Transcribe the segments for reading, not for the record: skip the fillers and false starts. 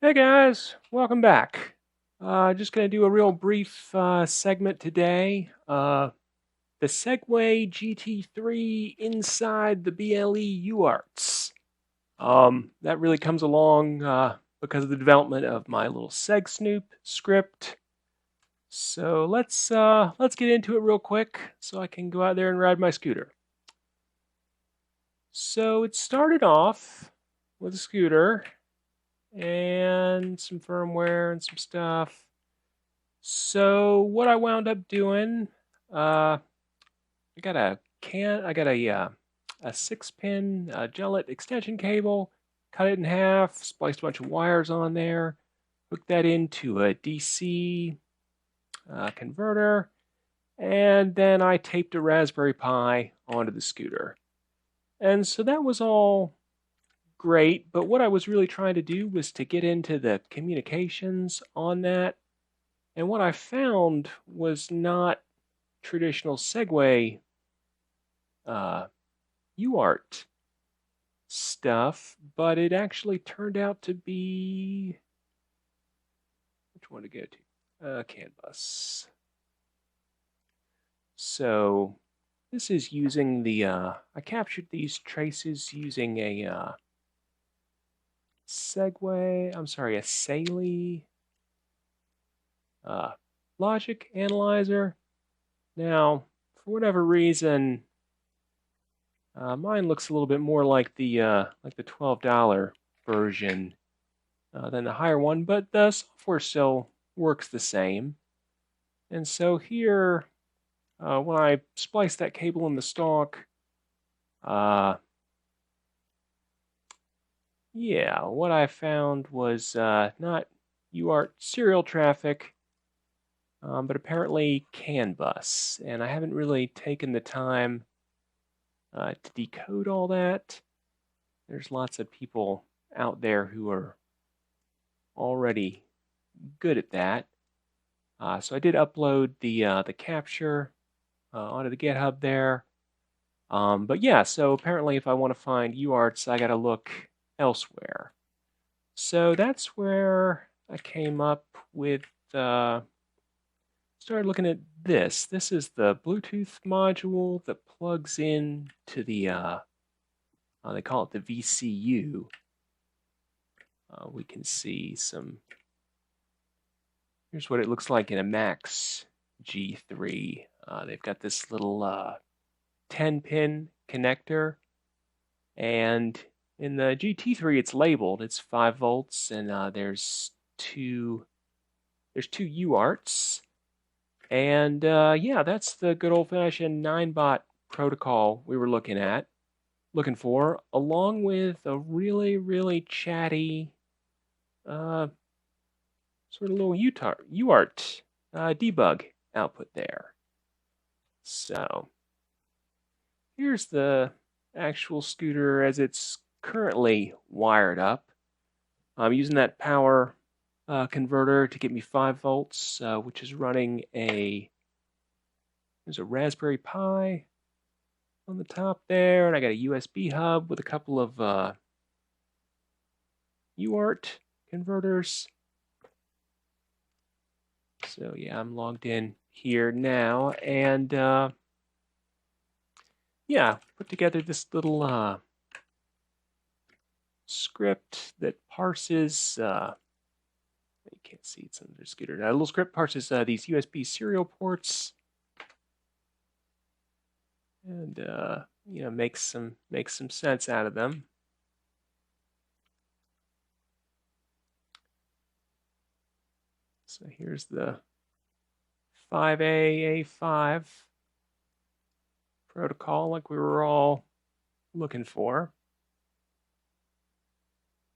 Hey guys, welcome back. Just going to do a real brief segment today. The Segway GT3 inside the BLE UARTs. That really comes along because of the development of my little SegSnoop script. So let's get into it real quick so I can go out there and ride my scooter. So it started off with a scooter and some firmware and some stuff. So what I wound up doing, I got a 6-pin Julet extension cable, cut it in half, spliced a bunch of wires on there, hooked that into a DC converter, and then I taped a Raspberry Pi onto the scooter. And so that was all great, but what I was really trying to do was to get into the communications on that. And what I found was not traditional Segway UART stuff, but it actually turned out to be, which one to go to? CAN bus. So this is using the, I captured these traces using a Segway, I'm sorry, a Saley logic analyzer. Now, for whatever reason, mine looks a little bit more like the $12 version than the higher one, but the software still works the same. And so here, when I splice that cable in the stalk, yeah, what I found was not UART serial traffic, but apparently CAN bus. And I haven't really taken the time to decode all that. There's lots of people out there who are already good at that. So I did upload the capture onto the GitHub there. But yeah, so apparently if I want to find UARTs, I got to look elsewhere. So that's where I came up with, started looking at this. This is the Bluetooth module that plugs in to the, they call it the VCU. We can see some, here's what it looks like in a Max G3. They've got this little 10-pin connector, and in the GT3 it's labeled, it's 5 volts, and there's two UARTs, and yeah, that's the good old-fashioned Ninebot protocol we were looking for, along with a really chatty sort of little UART debug output there. So here's the actual scooter as it's currently wired up. I'm using that power converter to get me 5 volts, which is running there's a Raspberry Pi on the top there, and I got a USB hub with a couple of UART converters. So yeah, I'm logged in here now, and yeah, put together this little script that parses, you can't see it's under the scooter. Now, a little script parses these USB serial ports, and you know, makes some sense out of them. So here's the 5A5 protocol, like we were all looking for.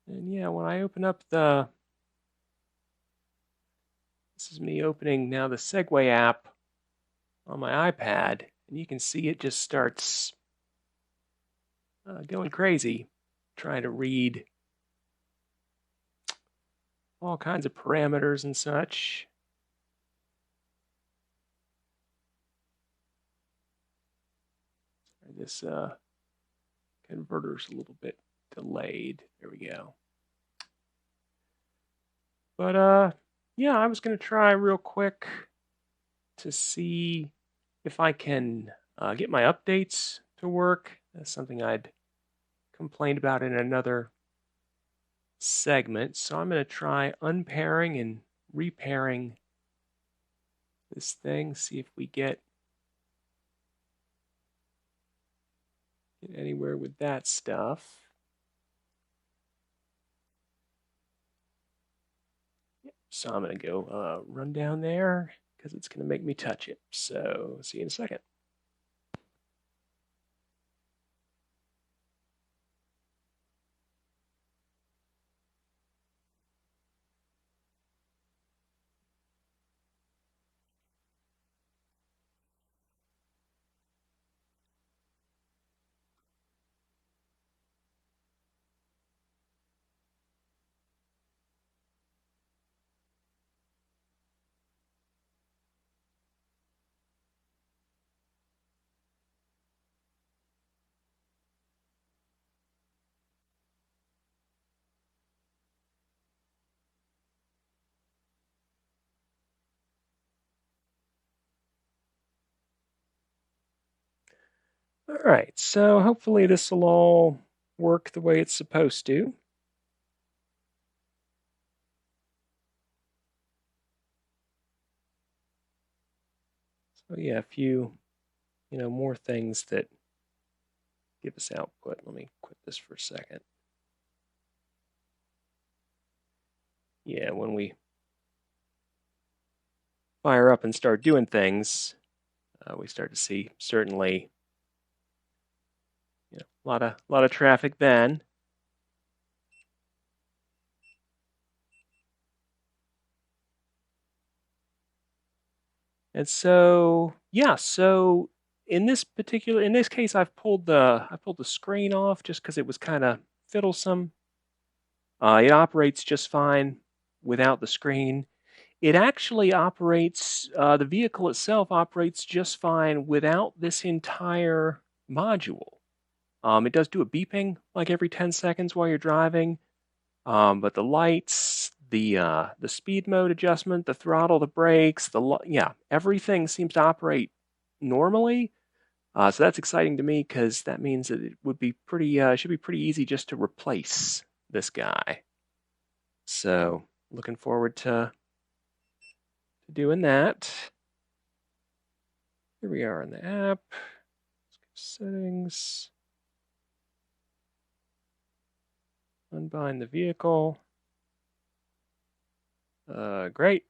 And yeah, when I open up this is me opening now the Segway app on my iPad, and you can see it just starts going crazy, trying to read all kinds of parameters and such. This converter's a little bit delayed. There we go. But yeah, I was going to try real quick to see if I can get my updates to work. That's something I'd complained about in another segment. So I'm going to try unpairing and repairing this thing, see if we get anywhere with that stuff. So I'm going to go run down there because it's going to make me touch it. So see you in a second. All right, so hopefully this will all work the way it's supposed to. So yeah, a few, more things that give us output. Let me quit this for a second. Yeah, when we fire up and start doing things, we start to see certainly a lot of traffic then. And so yeah, so in this case, I've pulled the screen off just because it was kind of fiddlesome. It operates just fine without the screen. It actually operates, the vehicle itself operates just fine without this entire module. It does do a beeping like every 10 seconds while you're driving, but the lights, the speed mode adjustment, the throttle, the brakes, everything seems to operate normally. So that's exciting to me because that means that it would be should be pretty easy just to replace this guy. So looking forward to doing that. Here we are in the app. Settings. Unbind the vehicle. Great.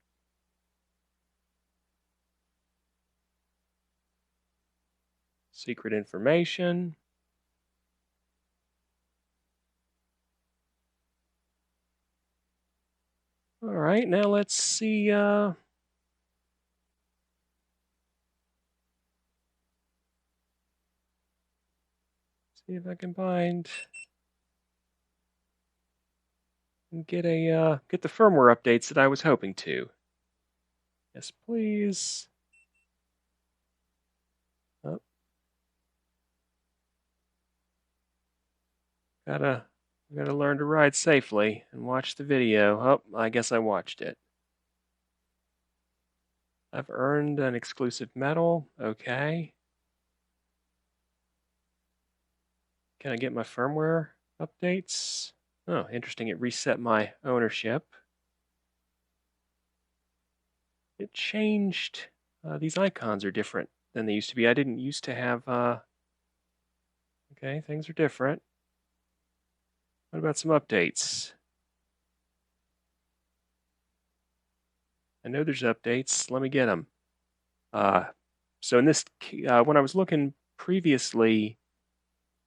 Secret information. All right, now let's see. See if I can bind and get the firmware updates that I was hoping to. Yes, please. Oh. Gotta learn to ride safely and watch the video. Oh, I guess I watched it. I've earned an exclusive medal. Okay. Can I get my firmware updates? Oh, interesting. It reset my ownership. It changed. These icons are different than they used to be. I didn't used to have. Okay, things are different. What about some updates? I know there's updates. Let me get them. So in this, when I was looking previously,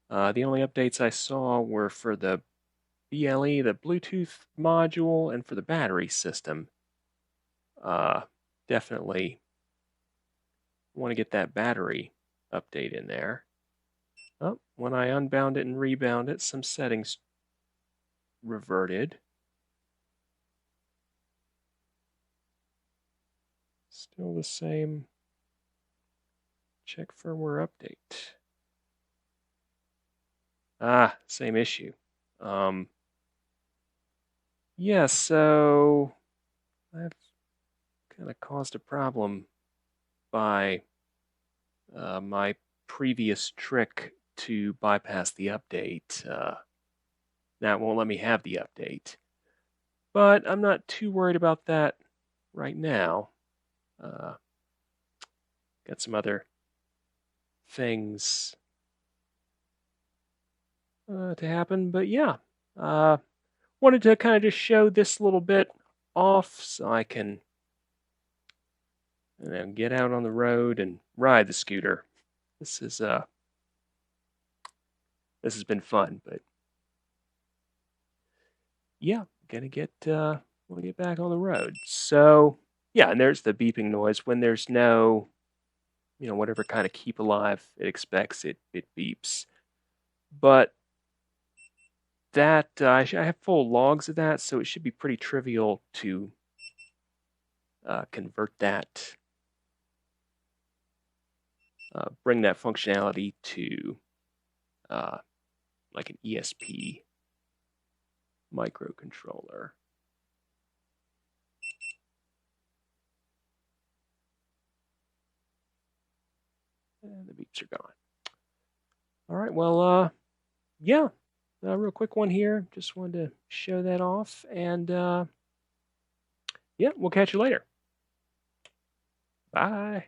the only updates I saw were for the BLE, the Bluetooth module, and for the battery system. Definitely want to get that battery update in there. Oh, when I unbound it and rebound it, some settings reverted. Still the same. Check firmware update. Ah, same issue. Yeah, so I've kind of caused a problem by my previous trick to bypass the update. Now it won't let me have the update. But I'm not too worried about that right now. Got some other things to happen, but yeah. Wanted to kind of just show this little bit off so I can get out on the road and ride the scooter. This has been fun, but yeah, want to get back on the road. So yeah, and there's the beeping noise when there's no, whatever kind of keep alive it expects, it beeps. But that I have full logs of that, so it should be pretty trivial to convert that, bring that functionality to like an ESP microcontroller. And the beeps are gone. All right, well, yeah, a real quick one here. Just wanted to show that off, and yeah, we'll catch you later. Bye.